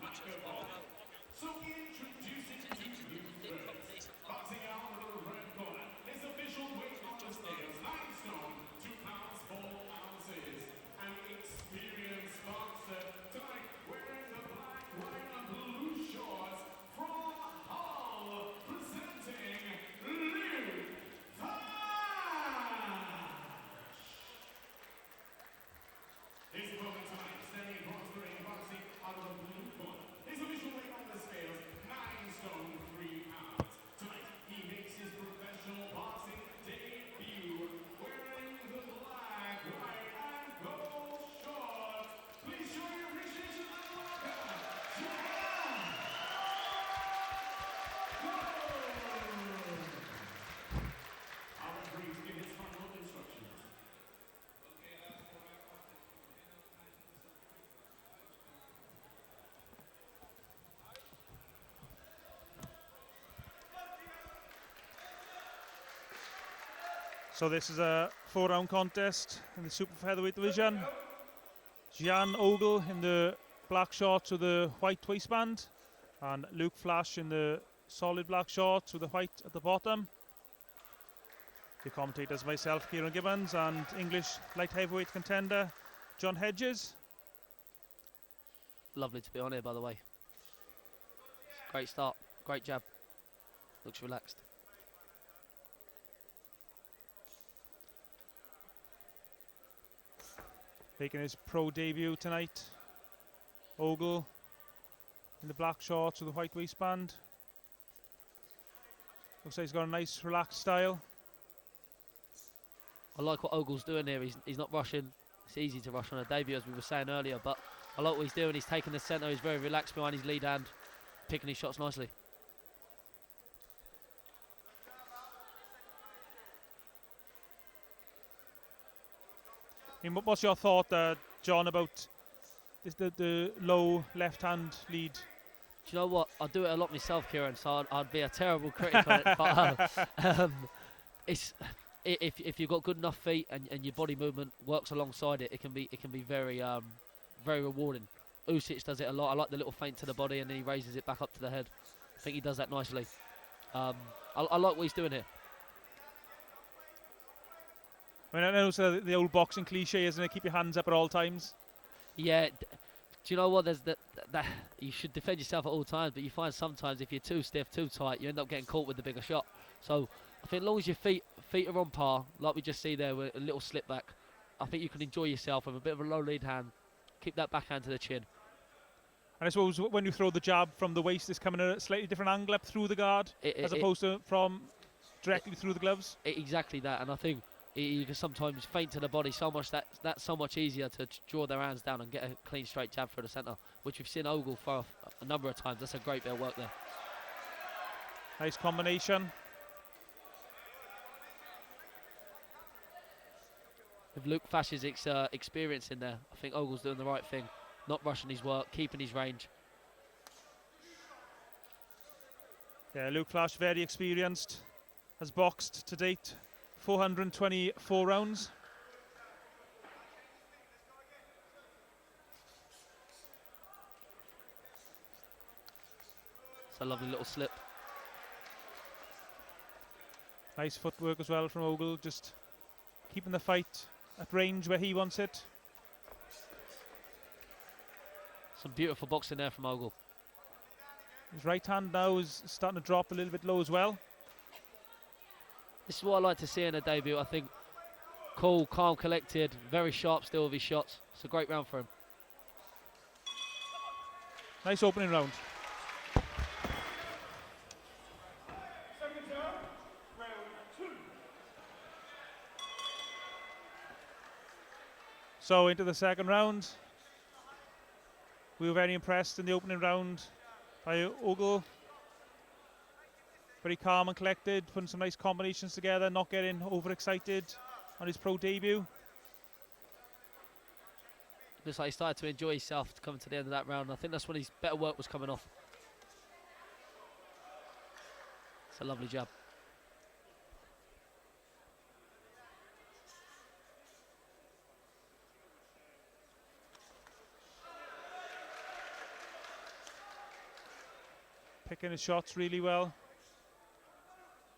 So introducing to you first, boxing out of the red corner, his official weight on the scales, 9 stone, 2 pounds 4 ounces, an experienced boxer tonight, wearing the black, white, and blue shorts from Hull, presenting Luke His opponent tonight, standing across the ring, boxing out of the blue corner. His official weight on the scales, 9 stone 3 pounds. Tonight, he makes his professional boxing debut, wearing the black, white, and gold shorts. Please show your appreciation and welcome, Jiyan Oguz. Our referees give his final instructions. So this is a 4-round contest in the super featherweight division. Jiyan Oguz in the black shorts with the white waistband, and Luke Flash in the solid black shorts with the white at the bottom. The commentators myself, Ciaran Gibbons, and English light heavyweight contender John Hedges. Lovely to be on here, by the way. Great start, great jab. Looks relaxed. Making his pro debut tonight, Ogul in the black shorts with the white waistband. Looks like he's got a nice relaxed style. I like what Ogul's doing here. He's not rushing. It's easy to rush on a debut, as we were saying earlier, but I like what he's doing. He's taking the centre. He's very relaxed behind his lead hand, picking his shots nicely. What's your thought, John, about the low left-hand lead? Do you know what? I do it a lot myself, Ciaran, so I'd be a terrible critic on it. But if you've got good enough feet and your body movement works alongside it, it can be very very rewarding. Usyk does it a lot. I like the little feint to the body and then he raises it back up to the head. I think he does that nicely. I like what he's doing here. I mean, I know it's the old boxing cliche, isn't it? Keep your hands up at all times. Yeah. Do you know what? There's that you should defend yourself at all times, but you find sometimes if you're too stiff, too tight, you end up getting caught with the bigger shot. So I think as long as your feet are on par, like we just see there with a little slip back, I think you can enjoy yourself with a bit of a low lead hand. Keep that backhand to the chin. And I suppose when you throw the jab from the waist, it's coming at a slightly different angle up through the guard, as opposed to from directly through the gloves. Exactly that, and I think you can sometimes feint to the body so much that's so much easier to draw their hands down and get a clean straight jab through the centre, which we've seen Ogul for a number of times. That's a great bit of work there. Nice combination. With Luke Flash's experience in there, I think Ogul's doing the right thing, not rushing his work, keeping his range. Yeah, Luke Flash, very experienced, has boxed to date 424 rounds. It's a lovely little slip. Nice footwork as well from Ogul, just keeping the fight at range where he wants it. Some beautiful boxing there from Ogul. His right hand now is starting to drop a little bit low as well. This is what I like to see in a debut. I think cool, calm, collected, very sharp still with his shots. It's a great round for him. Nice opening round. So into the second round. We were very impressed in the opening round by Ogul. Very calm and collected, putting some nice combinations together, not getting overexcited on his pro debut. Looks like he started to enjoy himself coming to the end of that round. I think that's when his better work was coming off. It's a lovely jab. Picking his shots really well.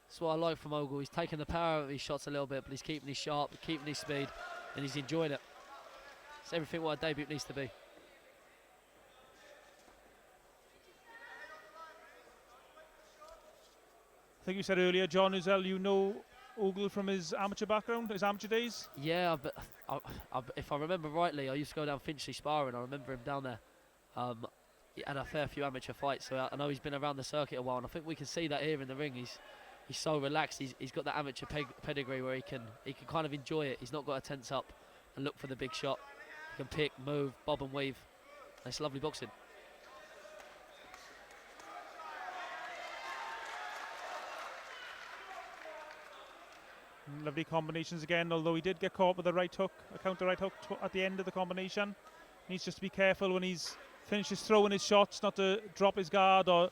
That's what I like from Ogul. He's taking the power out of his shots a little bit, but he's keeping his sharp, keeping his speed, and he's enjoying it. It's everything what a debut needs to be. I think you said earlier, John, as well, you know Ogul from his amateur background, his amateur days? Yeah, if I remember rightly, I used to go down Finchley sparring. I remember him down there. He had a fair few amateur fights, so I know he's been around the circuit a while, and I think we can see that here in the ring. He's so relaxed. He's got that amateur pedigree where he can kind of enjoy it. He's not got to tense up and look for the big shot. He can pick, move, bob and weave. It's lovely boxing. Lovely combinations again, although he did get caught with a right hook, a counter right hook at the end of the combination. Needs just to be careful when he's finishes throwing his shots, not to drop his guard, or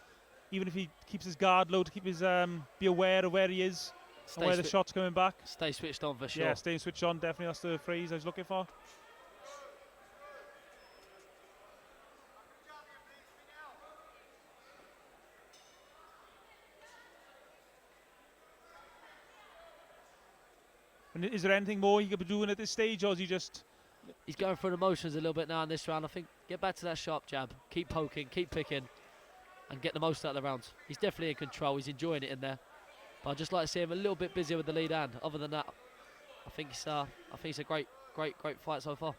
even if he keeps his guard low, to keep his be aware of where he is and where the shot's coming back. Stay switched on for sure. Yeah, staying switched on, definitely. That's the phrase I was looking for. And is there anything more he could be doing at this stage, or is he just... He's going through the motions a little bit now in this round. I think get back to that sharp jab, keep poking, keep picking, and get the most out of the rounds. He's definitely in control. He's enjoying it in there. But I'd just like to see him a little bit busier with the lead hand. Other than that, I think it's a great fight so far.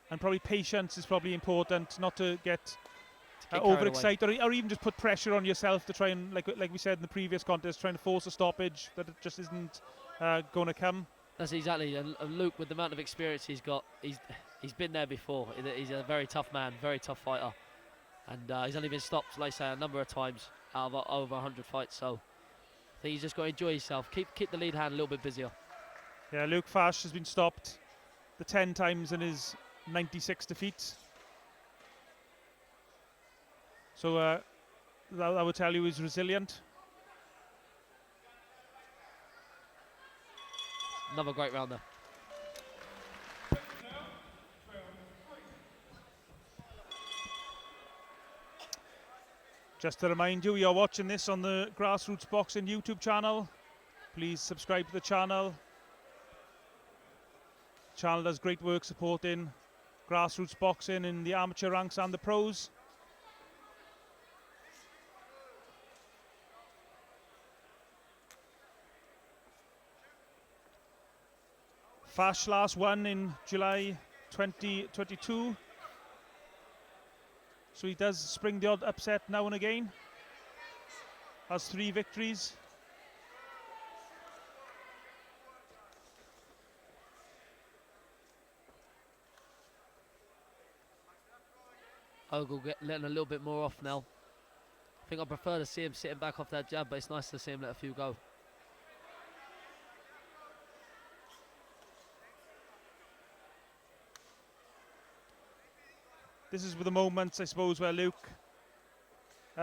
And probably patience is probably important, not to get overexcited, or even just put pressure on yourself to try and, like we said in the previous contest, trying to force a stoppage that it just isn't going to come. That's exactly. And Luke, with the amount of experience he's got, he's been there before. He's a very tough man, very tough fighter, and he's only been stopped, like I say, a number of times out of over 100 fights. So I think he's just got to enjoy himself. Keep the lead hand a little bit busier. Yeah, Luke Fash has been stopped the 10 times in his 96 defeats. So that I would tell you is resilient. Another great round there. Just to remind you, you're watching this on the Grassroots Boxing YouTube channel. Please subscribe to the channel. The channel does great work supporting grassroots boxing in the amateur ranks and the pros. Fash last won in July 2022. So he does spring the odd upset now and again. Has 3 victories. Ogul letting a little bit more off now. I think I prefer to see him sitting back off that jab, but it's nice to see him let a few go. This is the moments, I suppose, where Luke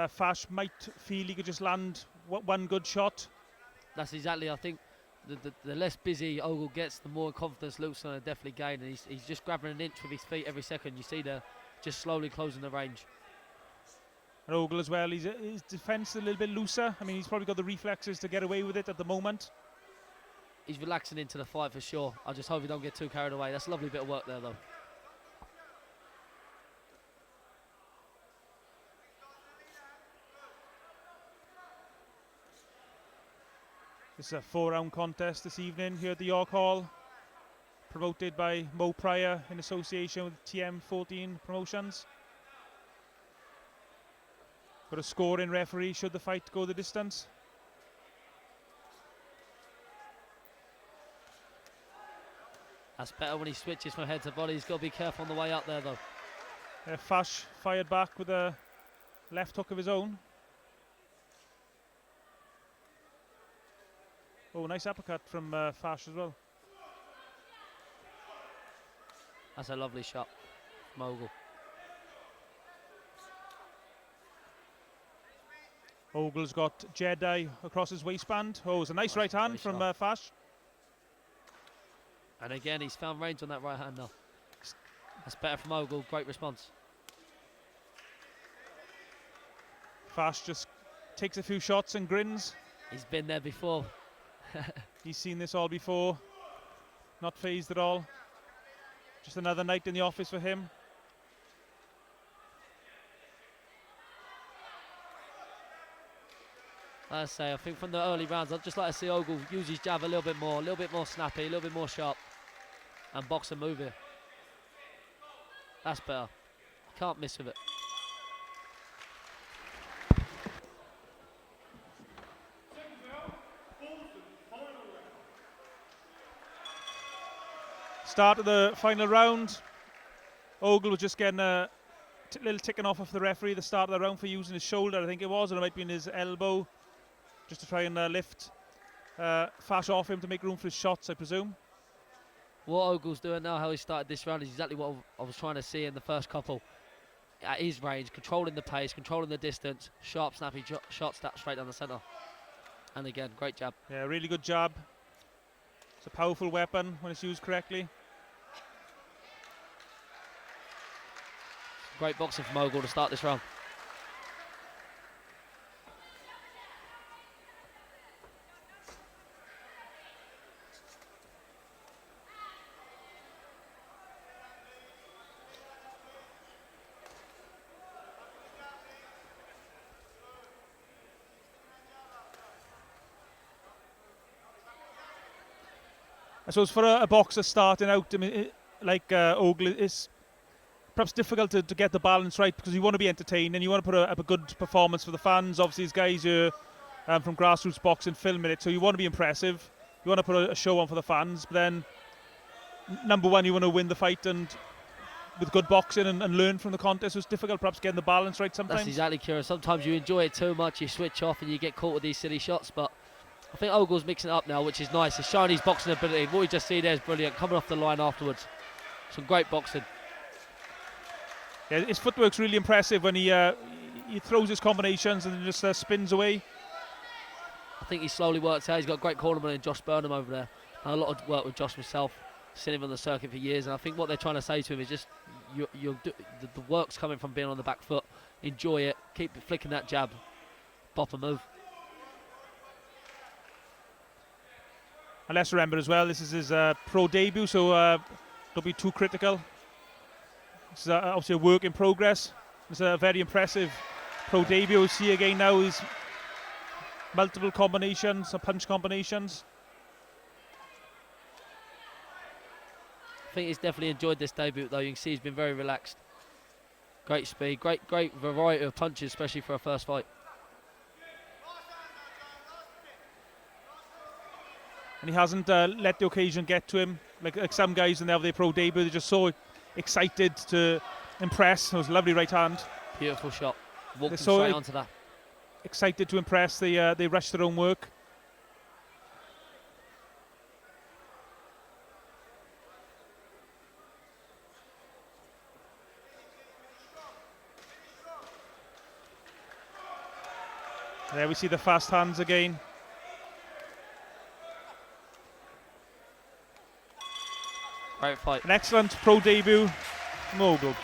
Fash might feel he could just land one good shot. That's exactly, I think, the less busy Ogul gets, the more confidence Luke's going to definitely gain. And he's just grabbing an inch with his feet every second. You see there, just slowly closing the range. And Ogul as well, his defence a little bit looser. I mean, he's probably got the reflexes to get away with it at the moment. He's relaxing into the fight for sure. I just hope he don't get too carried away. That's a lovely bit of work there, though. This is a 4-round contest this evening here at the York Hall, promoted by Mo Pryor in association with TM14 Promotions. Got a scoring referee should the fight go the distance. That's better when he switches from head to body. He's got to be careful on the way up there, though. Fash fired back with a left hook of his own. Oh, nice uppercut from Fash as well. That's a lovely shot from Ogul. Ogul's got Jedi across his waistband. Oh, it's a nice right hand from Fash. And again, he's found range on that right hand now. That's better from Ogul. Great response. Fash just takes a few shots and grins. He's been there before. He's seen this all before. Not phased at all. Just another night in the office for him. Like I say, I think from the early rounds, I'd just like to see Ogul use his jab a little bit more snappy, a little bit more sharp, and box and move here. That's better. Can't miss with it. Start of the final round. Ogul was just getting a little ticking off the referee at the start of the round for using his shoulder, I think it was, or it might be in his elbow, just to try and lift Fash off him to make room for his shots, I presume. What Ogul's doing now, how he started this round, is exactly what I was trying to see in the first couple. At his range, controlling the pace, controlling the distance, sharp, snappy shots straight down the centre. And again, great jab. Yeah, really good jab. It's a powerful weapon when it's used correctly. Great boxing from Ogul to start this round. I suppose for a boxer starting out, I mean, like Ogul, it's perhaps difficult to get the balance right because you want to be entertained and you want to put up a good performance for the fans. Obviously, these guys are from Grassroots Boxing filming it, so you want to be impressive. You want to put a show on for the fans, but then number one, you want to win the fight and with good boxing and learn from the contest. So it's difficult perhaps getting the balance right sometimes. That's exactly, Ciaran. Sometimes you enjoy it too much, you switch off and you get caught with these silly shots, but I think Ogul's mixing it up now, which is nice. He's showing his boxing ability. What we just see there is brilliant. Coming off the line afterwards. Some great boxing. Yeah, his footwork's really impressive when he throws his combinations and then just spins away. I think he slowly works out. He's got a great cornerman in Josh Burnham over there. Done a lot of work with Josh myself. Seen him on the circuit for years, and I think what they're trying to say to him is just the work's coming from being on the back foot. Enjoy it. Keep flicking that jab. Bop and move. And let's remember as well, this is his pro debut, so don't be too critical. This is obviously a work in progress. It's a very impressive pro debut. We'll see again now his multiple combinations, punch combinations. I think he's definitely enjoyed this debut though. You can see he's been very relaxed. Great speed, great variety of punches, especially for a first fight. And he hasn't let the occasion get to him. Like some guys when they have their pro debut, they're just so excited to impress. It was a lovely right hand. Beautiful shot. Walked him so straight onto that. Excited to impress. They rush their own work. There we see the fast hands again. Great fight. An excellent pro debut from Ogul.